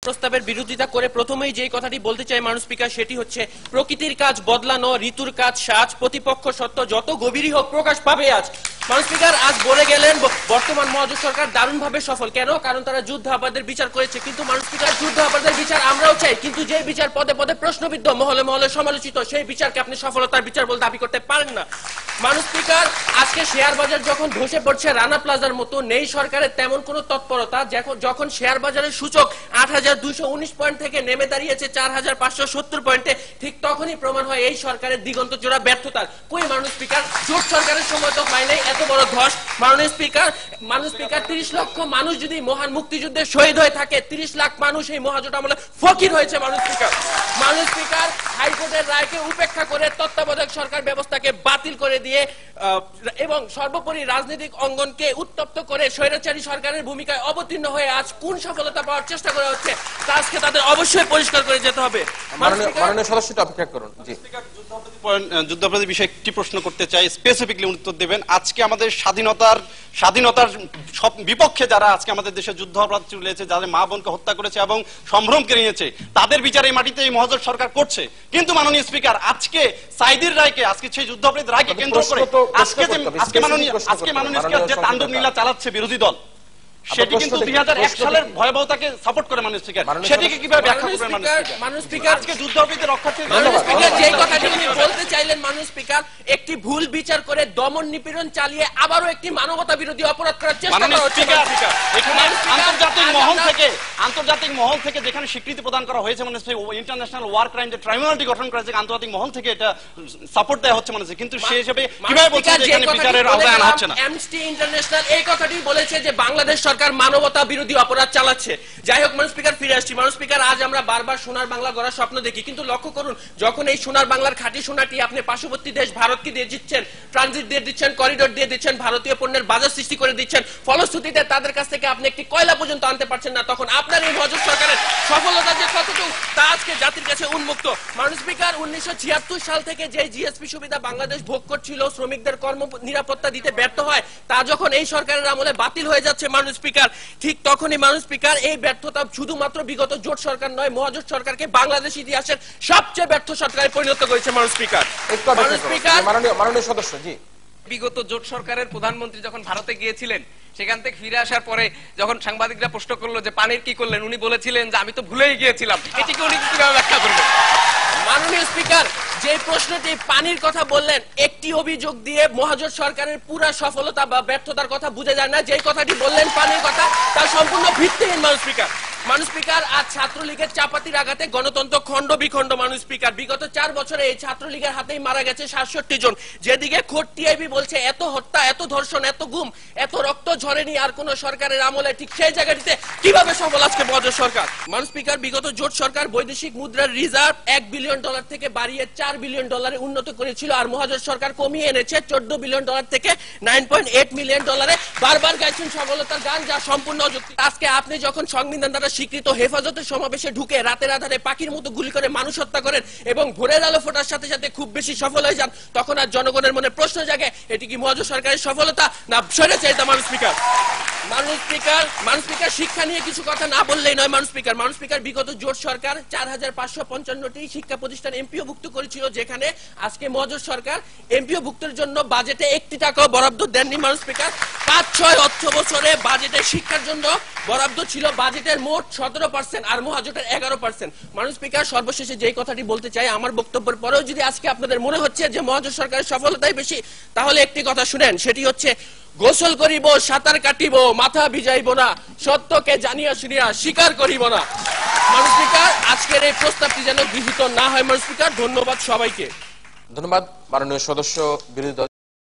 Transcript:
প্রস্তাবের বিরোধিতা করে প্রথমেই যেই কথাটি বলতে চাই মাননীয় স্পিকার, সেটি হচ্ছে প্রকৃতির কাজ বদলানো, ঋতুর কাজ সাজ, প্রতিপক্ষ সত্য যত গভীরই হোক প্রকাশ পাবে আজ। মাননীয় স্পিকার আজ বলে গেলেন বর্তমান মহাজোট সরকার দারুণভাবে সফল। কেন? কারণ তারা যুদ্ধাপরাধের বিচার করেছে। কিন্তু মাননীয় স্পিকার, যুদ্ধাপরাধের বিচার আমরাও চাই, কিন্তু যে বিচার পদে পদে প্রশ্নবিদ্ধ, মহলে মহলে সমালোচিত, সেই বিচারকে আপনি সফলতার বিচার বলে দাবি করতে পারেন না। মাননীয় স্পিকার, আজকে শেয়ার বাজার যখন ধসে পড়ছে রানা প্লাজার মতো, নেই সরকারের তেমন কোনো তৎপরতা। যখন শেয়ার বাজারের সূচক ৮,২১৯ পয়েন্ট থেকে নেমে দাঁড়িয়েছে ৪,৫৭০ পয়েন্টে, ঠিক তখনই প্রমাণ হয় এই সরকারের দিগন্ত জোড়া ব্যর্থতার। কই মাননীয় স্পিকার, জোট সরকারের সময় তো হয় নাই এত বড় ধস। মাননীয় স্পিকার, ৩০ লক্ষ মানুষ যদি মহান মুক্তিযুদ্ধে শহীদ হয়ে থাকে, ৩০ লাখ মানুষ এই মহাজোট আমলে ফকির হয়েছে। মাননীয় স্পিকার, হাইকোর্টের রায়কে উপেক্ষা করে তত্ত্বাবধায়ক সরকার ব্যবস্থাকে বাতিল করে দিয়ে এবং সর্বোপরি রাজনৈতিক অঙ্গনকে উত্তপ্ত করে স্বৈরাচারী সরকারের ভূমিকায় অবতীর্ণ হয়ে আজ কোন সফলতা পাওয়ার চেষ্টা করা হচ্ছে, তা আজকে তাদের অবশ্যই পরিষ্কার করে যেতে হবে। মাননীয় সদস্যটা অপেক্ষা করুন। জি, যুদ্ধাপরাধী বিষয়ে একটি প্রশ্ন করতে চাই, স্পেসিফিকলি উত্তর দেবেন। আজকে আমাদের স্বাধীনতার সব বিপক্ষে যারা আজকে আমাদের দেশে যুদ্ধাপরাধ চলেছে, যাদের মা বোনকে হত্যা করেছে এবং সম্ভ্রম কেড়ে নিয়েছে, তাদের বিচার এই মাটিতে এই মহাজোট সরকার করছে। কিন্তু মাননীয় স্পিকার, আজকে সাইদির রায়কে, আজকে সেই যুদ্ধাপরাধীর রায়কে কেন্দ্র করে আজকে মাননীয় স্পিকার যে তাণ্ডব লীলা চালাচ্ছে বিরোধী দল, সেটি কিন্তু ২০০১ সালের ভয়াবহতাকে সাপোর্ট করে। মাননীয় স্পিকার, সেটিকে কিভাবে ব্যাখ্যা করবেন? মাননীয় স্পিকার, আজকে যুদ্ধাপরাধীদের রক্ষার্থে যে কথাটি উনি বলতে চাইলেন, মাননীয় স্পিকার, একটি ভুল বিচার করে দমন নিপীড়ন চালিয়ে আবারও একটি মানবতা বিরোধী অপরাধ করার চেষ্টা করা হচ্ছে। এখানে আন্তর্জাতিক মহল থেকে যেখানে স্বীকৃতি প্রদান করা হয়েছে, মানে ইন্টারন্যাশনাল ওয়ার ক্রাইম যে ট্রাইব্যুনালটি গঠন করা হয়েছে, আন্তর্জাতিক মহল থেকে এটা সাপোর্ট দেওয়া হচ্ছে, মানে কিন্তু সেই হিসেবে কিভাবে বলছেন যে এখানে বিচারের আওতায় আনা হচ্ছে না? অ্যামনেস্টি ইন্টারন্যাশনাল এই কথাটি বলেছে যে বাংলাদেশ সরকার মানবতা বিরোধী অপরাধ চালাচ্ছে। যাই হোক মাননীয় স্পিকার, ফিরে আসছি। মাননীয় স্পিকার, আজ আমরা বারবার সোনার বাংলা গড়ার স্বপ্ন দেখি, কিন্তু লক্ষ্য করুন, যখন এই সোনার বাংলার খাঁটি সোনাটি আপনি পার্শ্ববর্তী দেশ ভারতকে দিয়ে দিচ্ছেন, ট্রানজিট দিয়ে দিচ্ছেন, করিডোর দিয়ে দিচ্ছেন, ভারতীয় পণ্যের বাজার সৃষ্টি করে দিচ্ছেন, ফলশ্রুতিতে তাদের কাছ থেকে আপনি একটি কয়লা পর্যন্ত আনতে পারছেন না, তখন আপনার এই মহাজোট সরকারের সফলতা যে কতটুকু তা আজকে জাতির কাছে উন্মুক্ত। মাননীয় স্পিকার, 1976 সাল থেকে যে জিএসপি সুবিধা বাংলাদেশ ভোগ করছিল, শ্রমিকদের কর্ম নিরাপত্তা দিতে ব্যর্থ হয়, তা যখন এই সরকারের আমলে বাতিল হয়ে যাচ্ছে মাননীয় স্পিকার, ঠিক তখনই মাননীয় স্পিকার এই ব্যর্থতা শুধুমাত্র বিগত জোট সরকার নয়, মহাজোট সরকারকে বাংলাদেশ ইতিহাসের সবচেয়ে ব্যর্থ সরকারে পরিণত করেছে। মাননীয় স্পিকার, মাননীয় সদস্য, জি, বিগত জোট সরকারের প্রধানমন্ত্রী যখন ভারতে গিয়েছিলেন, সেখান থেকে ফিরে আসার পরে যখন সাংবাদিকরা প্রশ্ন করলো যে পানির কি করলেন, উনি বলেছিলেন যে আমি তো ভুলেই গিয়েছিলাম। এটিকে উনি কিভাবে ব্যাখ্যা করবেন? মাননীয় স্পিকার, যে প্রশ্নটি পানির কথা বললেন, একটি অভিযোগ দিয়ে মহাজোট সরকারের পুরা সফলতা বা ব্যর্থতার কথা বোঝা যায় না। যে কথাটি বললেন পানির কথা, তা সম্পূর্ণ ভিত্তিহীন। মাননীয় স্পিকার, আজ ছাত্রলীগের চাপাতির আঘাতে গণতন্ত্র খণ্ড বিখণ্ড। মাননীয় স্পিকার, বিগত ৪ বছরে এই ছাত্রলীগের হাতেই মারা গেছে ৬৭ জন। যেদিকে খোদ টিআইবি বলছে এত হত্যা, এত ধর্ষণ, এত গুম, এত রক্ত ঝরেনি আর কোন সরকারের আমলে, ঠিক সেই জায়গাটিতে কিভাবে সফল আজকে মহাজোট সরকার? মাননীয় স্পিকার, বিগত জোট সরকার বৈদেশিক মুদ্রার রিজার্ভ $1 বিলিয়ন থেকে বাড়িয়ে $4 বিলিয়ন উন্নত করেছিল, আর মহাজোট সরকার কমিয়ে এনেছে $14 বিলিয়ন থেকে $9.8 মিলিয়ন। বারবার গাইছেন সফলতার গান, যা সম্পূর্ণ অযৌক্তিক। আজকে আপনি যখন সংবিধান দ্বারা স্বীকৃত হেফাজতের সমাবেশে ঢুকে রাতের আধারে পাখির মতো গুলি করে মানুষ হত্যা করেন এবং ভোরের আলো ফোটার সাথে সাথে খুব বেশি সফল হয়ে যান, তখন আর জনগণের মনে প্রশ্ন জাগে, এটি কি মহাজোট সরকারের সফলতা না স্বৈরাচারিতা? মাননীয় স্পিকার, শিক্ষা নিয়ে কিছু কথা না বললেই নয়। মাননীয় স্পিকার, বিগত জোট সরকার ৪,৫৫৫টি শিক্ষা প্রতিষ্ঠান এমপিও ভুক্ত করেছিল, যেখানে আজকে মহাজোট সরকার এমপিও ভুক্তের জন্য বাজেটে 1 টাকাও বরাদ্দ দেননি। মাননীয় স্পিকার, ৫-৬ অর্থ বছরে বাজেটে শিক্ষার জন্য বরাদ্দ ছিল বাজেটের মোট 17% আর মহাজোটের 11%। মাননীয় স্পিকার, সর্বশেষে যেই কথাটি বলতে চাই, আমার বক্তব্যের পরেও যদি আজকে আপনাদের মনে হচ্ছে যে মহাজোট সরকারের সফলতাই বেশি, তাহলে একটি কথা শুনেন, সেটি হচ্ছে গোসল করিব, সাঁতার কাটিব, মাথা ভিজাইব না, সত্যকে জানিয়া শুনিয়া স্বীকার করিব না। মাননীয় স্পিকার, আজকের এই প্রস্তাবটি যেন গৃহীত না হয়। মাননীয় স্পিকার, ধন্যবাদ সবাইকে। ধন্যবাদ। মাননীয় সদস্য বিরোধী দল